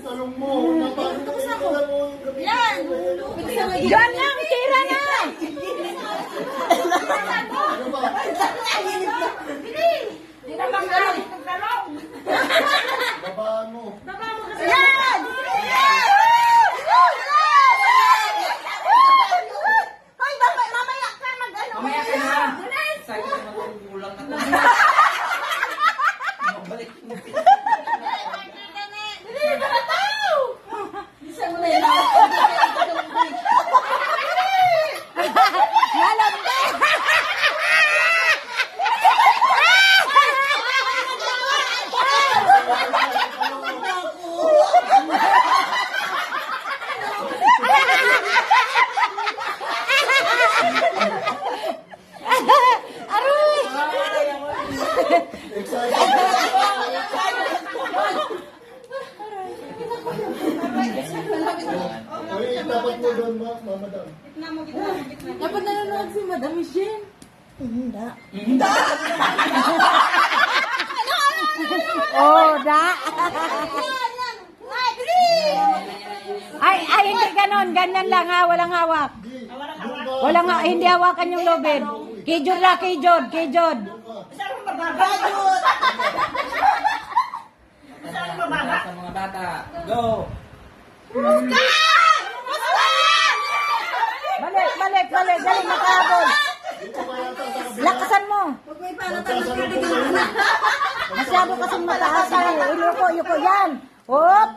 Tanong mo, Yan! Diyan lang, tira na! Hindi na magdalong itong dalong. babaan mo. Yan! Hoy, mamaya ka mag-ano. Mamaya ka na. Sabi ko naman kulang na to. Mabalik mo. Dili, baka tao! Bisa mo na yun. Lalandi! Aroy! Excited. Ay, dapat mo doon, madam. Dapat nanonood si Madam Michelle. Oh, da! Ay, hindi ganon. Ganyan lang ha. Walang hawak. Walang hawak. Hindi hawakan yung lobid. Kijod la, kijod. Kijod. Sa mga bata. Go! Balik, balik, balik. Galing makahabol. Dito pa yata sa kabila. Lakasan mo. Masyado kasing mataas eh. Iluko, yuko yan. Hop!